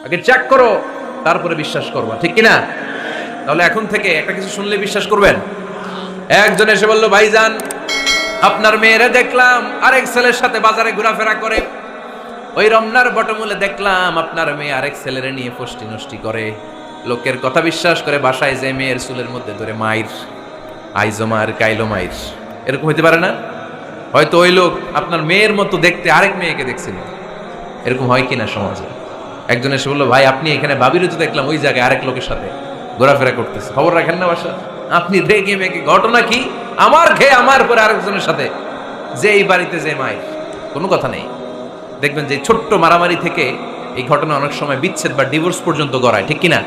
আগে চেক করো, তারপরে বিশ্বাস করবা, ঠিক কিনা? তাহলে এখন থেকে একটা কিছু শুনলে বিশ্বাস করবেন। একজন এসে বলল, ভাইজান আপনার মেয়েরা দেখলাম আরেক ছেলের সাথে বাজারে ঘোরাফেরা করে, ওই রমনার বটমূলে দেখলাম আপনার মেয়ে আরেক ছেলেরে নিয়ে ফষ্টি নষ্টি করে, লোকের কথা বিশ্বাস করে বাসায় যে মেয়ের চুলের মধ্যে ধরে মাইর, আইজো মার কাইলো মাইর। এরকম হইতে পারে না? হয়তো ওই লোক আপনার মেয়ের মতো দেখতে আরেক মেয়েকে দেখছিল। এরকম হয় কিনা সমাজে? একজন এসে বললো, ভাই আপনি এখানে ভাবিরও তো দেখলাম ওই জায়গায় আরেক লোকের সাথে ঘোরাফেরা করতেছে, খবর রাখেন না বাসা? আপনি রেগে মেগে, ঘটনা কি? আমার খেয়ে আমার পরে আরেকজনের সাথে, যে এই বাড়িতে যে মায়ের কোনো কথা নেই। দেখবেন যে ছোট্ট মারামারি থেকে এই ঘটনা অনেক সময় বিচ্ছেদ বা ডিভোর্স পর্যন্ত গড়ায়, ঠিক কিনা?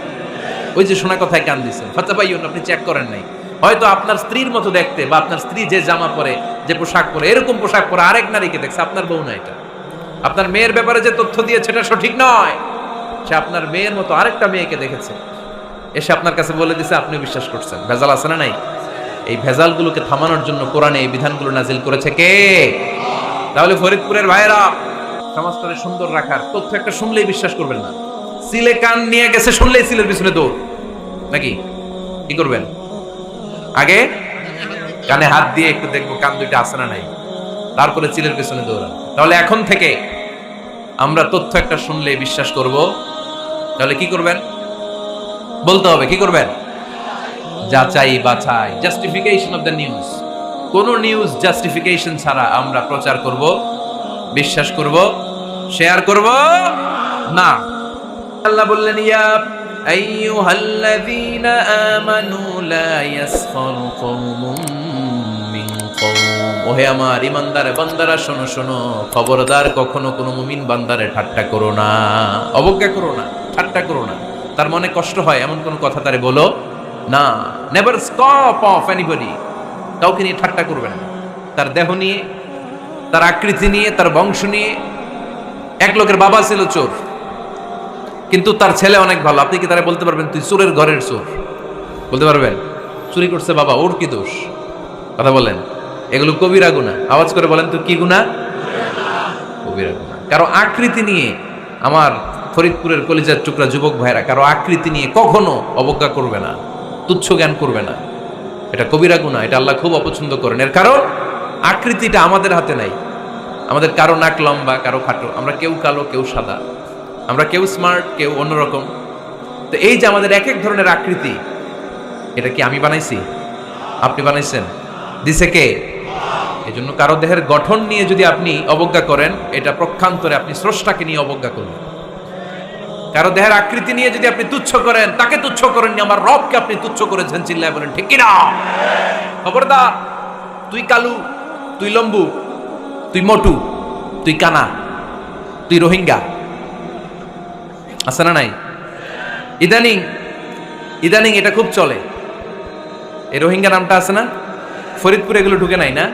ওই যে শোনা কথায় কান দিচ্ছেন, ফাতা পাইয়ন, আপনি চেক করেন নাই। হয়তো আপনার স্ত্রীর মতো দেখতে বা আপনার স্ত্রী যে জামা পরে, যে পোশাক পরে, এরকম পোশাক পরে আরেক নারীকে দেখছে, আপনার বউ না এটা। আপনার মেয়ের ব্যাপারে যে তথ্য দিয়েছে এটা সঠিক নয়, সে আপনার মেয়ের মতো আরেকটা মেয়েকে দেখেছে, এসে আপনার কাছে বলে দিছে, আপনি বিশ্বাস করছেন। ভেজাল আছে না নাই? এই ভেজালগুলোকে থামানোর জন্য কোরআনে এই বিধানগুলো নাজিল করেছে কে? তাহলে ফরিদপুরের ভাইয়েরা, সমাজটাকে সুন্দর রাখার তথ্য একটা শুনলেই বিশ্বাস করবেন না। সিলে কান নিয়ে গেছে শুনলেই সিলের পিছনে দৌড়, নাকি? কি করবেন? আগে কানে হাত দিয়ে একটু দেখবো কান দুইটা আছে না নাই, তারপরে চিলের পেছনে দৌড়ান। তাহলে এখন থেকে আমরা তথ্য একটা শুনলে বিশ্বাস করব। তাহলে কি করবেন? বলতে হবে কি করবেন? যাচাই বাছাই, জাস্টিফিকেশন অফ দ্য নিউজ। কোন নিউজ জাস্টিফিকেশন ছাড়া আমরা প্রচার করব, বিশ্বাস করব, শেয়ার করব না। আল্লাহ বললেন, ইয়া আইয়ুহাল্লাযীনা আমানু লা ইয়াসখারু কওমুম মিন কওম। ওহে আমার ঈমানদার বান্দারা, শোনো শোনো, খবরদার কখনো কোনো মুমিন বান্দারে ঠাট্টা করো না, অবজ্ঞা করো না, ঠাট্টা করো না। তার মনে কষ্ট হয় এমন কোন কথা তারে বলো না। Never stop of anybody. কাউকে নিয়ে ঠাট্টা করবেন না, তার দেহ নিয়ে, তার আকৃতি নিয়ে, তার বংশ নিয়ে। এক লোকের বাবা ছিল চোর, কিন্তু তার ছেলে অনেক ভালো। আপনি কি তারা বলতে পারবেন তুই চোরের ঘরের চোর? বলতে পারবেন? চুরি করছে বাবা, ওর কি দোষ? কথা বলেন। এগুলো কবিরা গুনাহ। আওয়াজ করে বলেন তো কি গুনাহ? কবিরা গুনাহ। কারো আকৃতি নিয়ে, আমার ফরিদপুরের কলিজার টুকরা যুবক ভাইরা, কারো আকৃতি নিয়ে কখনো অবজ্ঞা করবে না, তুচ্ছ জ্ঞান করবে না। এটা কবিরা গুনাহ, এটা আল্লাহ খুব অপছন্দ করেন। এর কারণ আকৃতিটা আমাদের হাতে নাই। আমাদের কারো নাক লম্বা, কারো খাটো, আমরা কেউ কালো, কেউ সাদা, আমরা কেউ স্মার্ট, কেউ অন্যরকম। তো এই যে আমাদের এক এক ধরনের আকৃতি, এটা কি আমি বানাইছি? আপনি বানাইছেন? দিছে কে? এই জন্য কারো দেহের গঠন নিয়ে যদি আপনি অবজ্ঞা করেন, এটা প্রক্ষান্তরে আপনি স্রষ্টাকে নিয়ে অবজ্ঞা করবেন। কারো দেহের আকৃতি নিয়ে যদি আপনি তুচ্ছ করেন, তাকে তুচ্ছ করেননি, আমার রবকে আপনি তুচ্ছ করেছেন। চিল্লায় বলেন ঠিক কিনা? খবরদার, তুই কালু, তুই লম্বু, তুই মোটু, তুই কানা, তুই রোহিঙ্গা, আছে না নাই? ইদানিং ইদানিং এটা খুব চলে। এই রোহিঙ্গা নামটা আছে না? ফরিদপুরে এগুলো ঢুকে নাই না?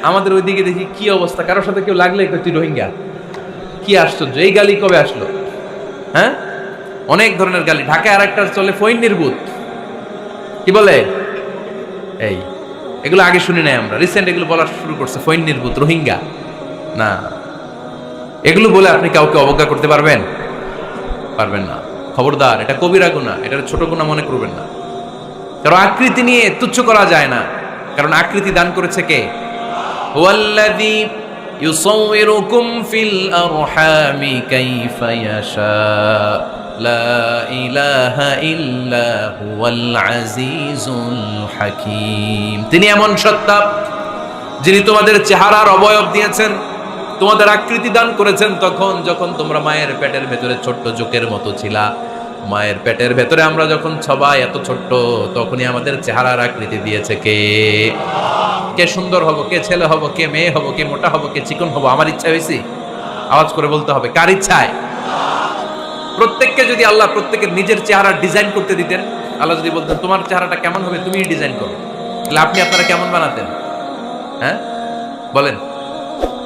আমাদের ওইদিকে দেখি কি অবস্থা, কারোর সাথে কেউ লাগলে তুই রোহিঙ্গা। কি আশ্চর্য, এই গালি কবে আসলো? হ্যাঁ, অনেক ধরনের গালি। ঢাকায় আরেকটা চলে ফৈন্নির ভূত, কি বলে? এই এগুলো আগে শুনি নাই আমরা, রিসেন্ট এগুলো বলা শুরু করছে, ফৈন্নির ভূত, রোহিঙ্গা। না, এগুলো বলে আপনি কাউকে অবজ্ঞা করতে পারবেন? পারবেন না। খবরদার, এটা কবিরা গুনাহ, এটা ছোট গুনাহ মনে করবেন না। কারণ আকৃতি নিয়ে তুচ্ছ করা যায় না, কারণ আকৃতি দান করেছে কে? হুয়াল্লাযী ইউসাউইরুকুম ফিল আরহামি কাইফা ইয়াশা, লা ইলাহা ইল্লা হুয়াল আজিজুল হাকীম। তিনি এমন সত্তা, যিনি তোমাদের চেহারার অবয়ব দিয়েছেন, তোমাদের আকৃতি দান করেছেন তখন যখন তোমরা মায়ের পেটের ভেতরে ছোট্ট জোকের মতো ছিলা। মায়ের পেটের ভেতরে আমরা যখন সবাই এত ছোট্ট, তখনই আমাদের চেহারার আকৃতি দিয়েছে কে? কে সুন্দর হব, কে ছেলে হব, কে মেয়ে হব, কে মোটা হব, কে চিকন হব, আমার ইচ্ছা হয়েছে? আওয়াজ করে বলতে হবে, কার ইচ্ছায়? প্রত্যেককে যদি আল্লাহ প্রত্যেকের নিজের চেহারা ডিজাইন করতে দিতেন, আল্লাহ যদি বলতেন তোমার চেহারাটা কেমন হবে তুমি ডিজাইন করো, তাহলে আপনি আপনারা কেমন বানাতেন? হ্যাঁ বলেন,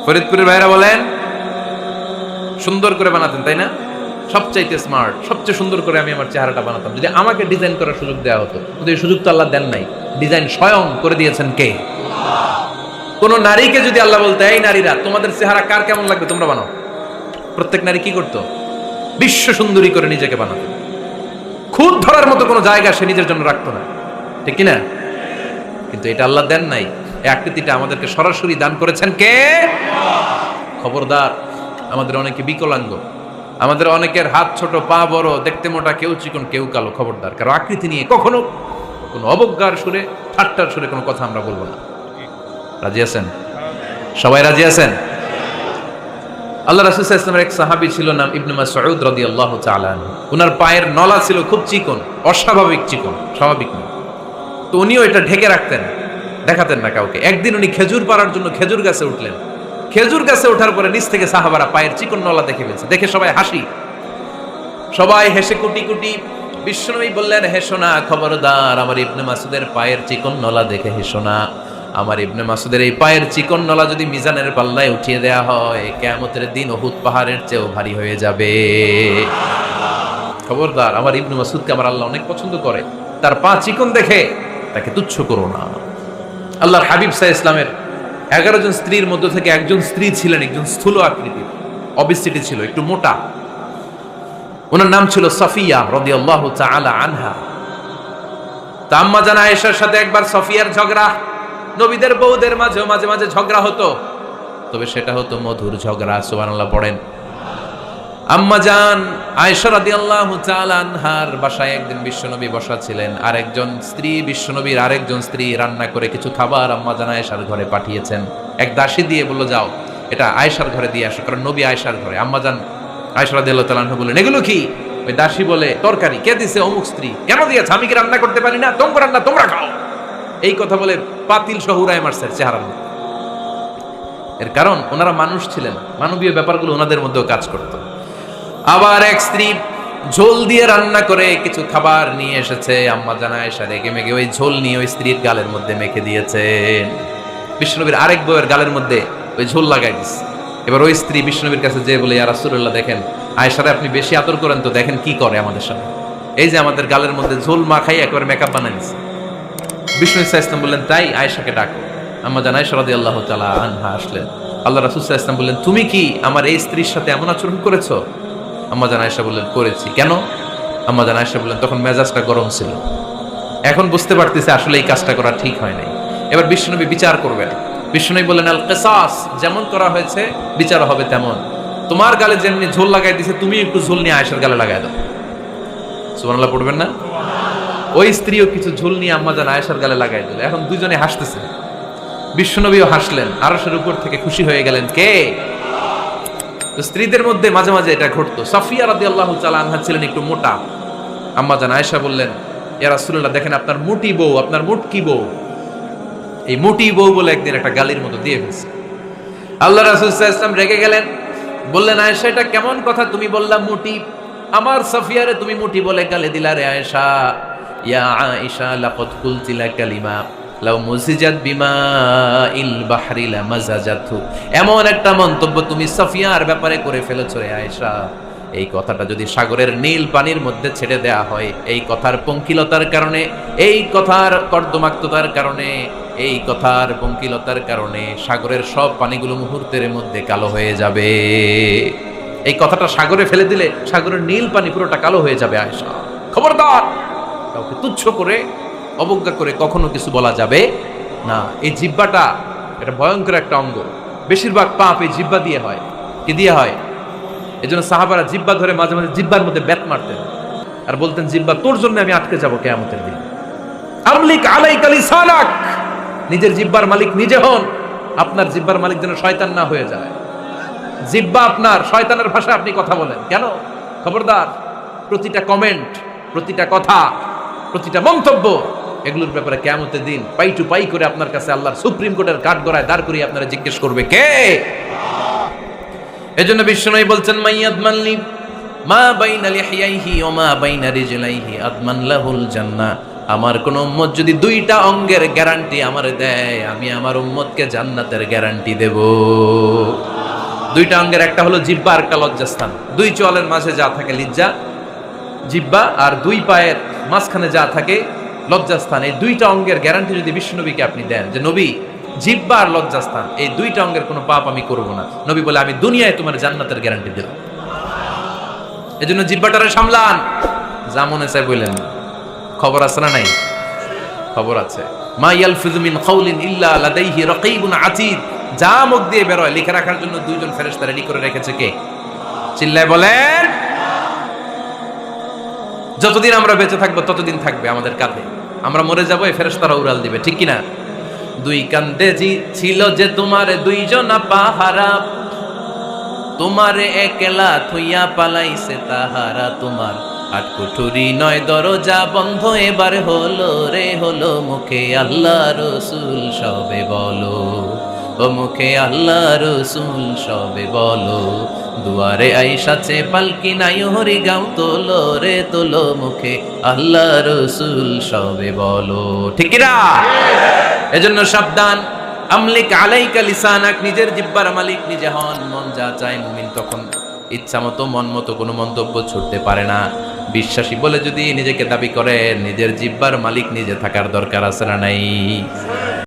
ফরিদপুরের ভাইরা বলেন, সুন্দর করে বানাতেন তাই না? সবচাইতে স্মার্ট, সবচেয়ে সুন্দর করে আমি আমার চেহারাটা বানাতাম যদি আমাকে ডিজাইন করার সুযোগ দেওয়া হতো। কিন্তু এই সুযোগ তো আল্লাহ দেন নাই। ডিজাইন স্বয়ং করে দিয়েছেন কে? কোন নারীকে যদি আল্লাহ বলতে, এই নারীরা তোমাদের চেহারা কার কেমন লাগবে তোমরা বানাও, প্রত্যেক নারী কি করতো? বিশ্ব সুন্দরী করে নিজেকে বানাতেন। খুদ ধরার মতো কোনো জায়গা সে নিজের জন্য রাখতো না, ঠিক কিনা? কিন্তু এটা আল্লাহ দেন নাই, এই আকৃতিটা আমাদেরকে সরাসরি দান করেছেন কে? খবরদার, আমাদের অনেকে বিকলাঙ্গ, আমাদের অনেকের হাত ছোট, পা বড়, দেখতে মোটা, কেউ চিকন কেউ কালো। খবরদার, কারো আকৃতি নিয়ে কখনো কোনো অবজ্ঞার সুরে, ঠাট্টার সুরে কোনো কথা আমরা বলবো না। রাজি আছেন? সবাই রাজি আছেন? আল্লাহ রাসূল সাল্লাল্লাহু আলাইহি ওয়াসাল্লামের এক সাহাবী ছিল, নাম ইবনে মাসউদ রাদিয়াল্লাহু তাআলা আনহু। উনার পায়ের নলা ছিল খুব চিকন, অস্বাভাবিক চিকন, স্বাভাবিক না। তো উনিও এটা ঢেকে রাখতেন, দেখাতেন না কাউকে। একদিন উনি খেজুর পাড়ার জন্য খেজুর গাছে উঠলেন। খেজুর গাছে ওঠার পরে নিচ থেকে সাহাবারা পায়ের চিকন নলা দেখে ফেলছে। দেখে সবাই হাসি, সবাই হেসে কুটি কুটি। বিশ্বনবী বললেন, হেসো না, খবরদার, আমার ইবনে মাসউদের পায়ের চিকন নলা দেখে হেসো না। আমার ইবনে মাসউদের এই পায়ের চিকন নলা যদি মিজানের পাল্লায় উঠিয়ে দেয়া হয়, কিয়ামতের দিন উহুদ পাহাড়ের চেয়েও ভারী হয়ে যাবে। খবরদার, আমার ইবনে মাসউদকে আমার আল্লাহ অনেক পছন্দ করে, তার পা চিকন দেখে তাকে তুচ্ছ করো না। আল্লাহর হাবিব সাল্লাল্লাহু আলাইহি ওয়াসাল্লামের 11 জন স্ত্রীর মধ্য থেকে একজন স্ত্রী ছিলেন একজন স্থূল আকৃতির, অবিসিটি ছিল, একটু মোটা। ওনার নাম ছিল সাফিয়া রাদিয়াল্লাহু তাআলা আনহা। তা আম্মা জান আয়েশার সাথে একবার সাফিয়ার ঝগড়া। নবীদের বউদের মাঝে মাঝে মাঝে ঝগড়া হতো, তবে সেটা হতো মধুর ঝগড়া। সুবহানাল্লাহ পড়েন। আম্মা জান আয়েশা রাদিয়াল্লাহু তাআলা আনহার বাসায় একদিন বিশ্বনবী বসা ছিলেন, আর একজন স্ত্রী, বিশ্বনবীর আরেকজন স্ত্রী রান্না করে কিছু খাবার আম্মা জান আয়েশার ঘরে পাঠিয়েছেন। এক দাসী দিয়ে বলল, যাও এটা আয়েশার ঘরে দিয়ে আসো, কারণ নবী আয়েশার ঘরে। আম্মা জান আয়েশা রাদিয়াল্লাহু তাআলা আনহা বললেন, এগুলো কি? ওই দাসী বলে, তরকারি। কে দিছে? অমুক স্ত্রী। কেন দিয়েছে? আমি কি রান্না করতে পারি না? তোমরা রান্না তোমরা খাও। এই কথা বলে পাতিল সহ উড়ায় মারছে চেহারার মধ্যে। এর কারণ ওনারা মানুষ ছিলেন, মানবীয় ব্যাপারগুলো ওনাদের মধ্যেও কাজ করত। আবার এক স্ত্রী ঝোল দিয়ে রান্না করে কিছু খাবার নিয়ে এসেছে। আম্মা জান আয়েশা রেগে মেগে ওই ঝোল নিয়ে ওই স্ত্রীর গালের মধ্যে মেখে দিয়েছেন। বিশ্বনবীর আরেক বউয়ের গালের মধ্যে ওই ঝোল লাগাই দিচ্ছে। এবার ওই স্ত্রী বিশ্বনবীর কাছে যেয়ে বলে, ইয়া রাসূলুল্লাহ, দেখেন আয়েশারে আপনি বেশি আদর করেন তো, দেখেন কি করে আমাদের সাথে। এই যে আমাদের গালের মধ্যে ঝোল মাখাই একবার মেকআপ বানাই দিচ্ছে। বিষ্ণু ইসলাম বললেন, তাই আয়েশাকে ডাকো। আম্মা জান আয়েশা রাদিয়াল্লাহু তাআলা আনহা আসলেন। আল্লাহ রাসূল সাল্লাল্লাহু আলাইহি ওয়াসাল্লাম বললেন, তুমি কি আমার এই স্ত্রীর সাথে এমন আচরণ করেছো? আম্মা জান আয়েশা বললেন, করেছি। কেন? আম্মা জান আয়েশা বললেন, তখন মেজাজটা গরম ছিল, এখন বুঝতে পারতেছে আসলে এই কাজটা করা ঠিক হয় নাই। এবার বিশ্বনবী বিচার করবেন। বিশ্বনবী বললেন, আল কিসাস, যেমন করা হয়েছে বিচার হবে তেমন। তোমার গালে যেমনি ঝোল লাগাই দিয়েছে, তুমি একটু ঝোল নিয়ে আয়েশার গালে লাগাই দাও। সুবহানাল্লাহ পড়বেন না? ওই স্ত্রীও কিছু ঝোল নিয়ে আম্মা জান আয়েশার গালে লাগাই দিল। এখন দুজনে হাসতেছে, বিশ্বনবীও হাসলেন, আরশের উপর থেকে খুশি হয়ে গেলেন। কে? তো স্ত্রীদের মধ্যে মাঝে মাঝে এটা ঘটতো। সাফিয়া রাদিয়াল্লাহু তাআলা আনহা ছিলেন একটু মোটা। আম্মা জান আয়েশা বললেন, ইয়া রাসূলুল্লাহ, দেখেন আপনার মুটি বউ, আপনার মুটকি বউ, এই মুটি বউ বলে একদিন একটা গালির মতো দিয়ে ফেলছে। আল্লাহ রাসূল সাল্লাল্লাহু আলাইহি ওয়াসাল্লাম রেগে গেলেন, বললেন, আয়েশা এটা কেমন কথা তুমি বললা মুটি? আমার সাফিয়ারে তুমি মুটি বলে গালি দিলা রে আয়েশা। ইয়া আয়েশা লাকাদ কুলতি লা কালিমা লাউ মুজিজাত বিমাইল বাহরি লামাজাজাতু, এমন একটা মন্তব্য তুমি সাফিয়ার ব্যাপারে করে ফেলেছো রে আয়েশা, এই কথাটা যদি সাগরের নীল পানির মধ্যে ছেড়ে দেয়া হয়, এই কথার পঙ্কিলতার কারণে, এই কথার কর্দমাক্ততার কারণে, এই কথার পঙ্কিলতার কারণে সাগরের সব পানিগুলো মুহূর্তের মধ্যে কালো হয়ে যাবে। এই কথাটা সাগরে ফেলে দিলে সাগরের নীল পানি পুরোটা কালো হয়ে যাবে। আয়েশা, খবরদার, কাউকে তুচ্ছ করে, অবজ্ঞা করে কখনো কিছু বলা যাবে না। এই জিহ্বাটা এটা ভয়ঙ্কর একটা অঙ্গ। বেশিরভাগ পাপ এই জিহ্বা দিয়ে হয়। কি দিয়ে হয়? এজন্য সাহাবারা জিহ্বা ধরে মাঝে মাঝে জিহ্বার মধ্যে ব্যাট মারতেন আর বলতেন, জিহ্বা তোর জন্য আমি আটকে যাব কিয়ামতের দিন। আমলিক আলাইকা লিসানাক, নিজের জিহ্বার মালিক নিজে হন, আপনার জিহ্বার মালিক যেন শয়তান না হয়ে যায়। জিহ্বা আপনার, শয়তানের ভাষায় আপনি কথা বলেন কেন? খবরদার, প্রতিটা কমেন্ট, প্রতিটা কথা, প্রতিটা মন্তব্য, এগুলোর ব্যাপারে কিয়ামতের দিন পাই টু পাই করে আপনার কাছে আল্লাহর সুপ্রিম কোর্টের কাঠগড়ায় দাঁড় করিয়ে আপনারা জিজ্ঞেস করবে, কে? এজন্য বিশ্বনবী বলছেন, মাইয়াদমানলি মা বাইনা লিহিয়াইহি ওয়া মা বাইনা রিজলাইহি আদমান লাহুল জান্নাহ, আমার কোন উম্মত যদি দুইটা অঙ্গের গ্যারান্টি আমারে দেয়, আমি আমার উম্মতকে জান্নাতের গ্যারান্টি দেব। দুইটা অঙ্গের, একটা হলো জিহ্বা আর একটা লজ্জাস্থান। দুই চোয়ালের মাঝে যা থাকে লিজ্জা, জিহ্বা, আর দুই পায়ের মাঝখানে যা থাকে লজ্জাস্থান, এই দুইটা অঙ্গের গ্যারান্টি যদি বিশ্বনবীকে আপনি দেন, যে নবী জিহ্বা আর লজ্জাস্থান এই দুইটা অঙ্গের কোনো পাপ আমি করব না, নবী বলে, আমি দুনিয়ায় তোমার জান্নাতের গ্যারান্টি দিলাম। এজন্য জিহ্বাটারে সামলান, যা মনে চায় বললেন। খবর আছে না নাই? খবর আছে। মা ইয়ালফিযু মিন কাউলিন ইল্লা লাদাইহি রাকীবুন আতীদ। যা মুখ দিয়ে বের হয় লিখে রাখার জন্য দুইজন ফেরেশতা রেডি করে রেখেছে কে? চিল্লায় বলেন। যতদিন আমরা বেঁচে থাকবো ততদিন থাকবে আমাদের কাঁধে। আমরা মরে যাবো, এই ফেরেশতারা উড়াল দিবে, ঠিক কি না? দুই কান্দে জি ছিল যে তোমার দুইজনা পাহারা, তোমারে একলা থইয়া পালাইছে তাহারা। তোমার আটকুঠুরি নয় দরজা বন্ধ, এবার হলো রে হলো, মুখে আল্লাহ রসুল সবে বলো, ও মুখে আল্লাহ রসুল সবে বলো। দুয়ারে আইসাছে পালকি নাই হরি গাও তোলো রে তোলো, মুখে আল্লাহ রসুল সবে বলো, ঠিক না? এজন্য সাবধান। আমলিক আলাইকা লিসানাক, নিজের জিহ্বার মালিক নিজে হন। মন যা চায় মুমিন তখন ইচ্ছা মতো মন মতো কোনো মন্তব্য ছুটতে পারে না। বিশ্বাসী বলে যদি নিজেকে দাবি করে, নিজের জিহ্বার মালিক নিজে থাকার দরকার আছে না নাই?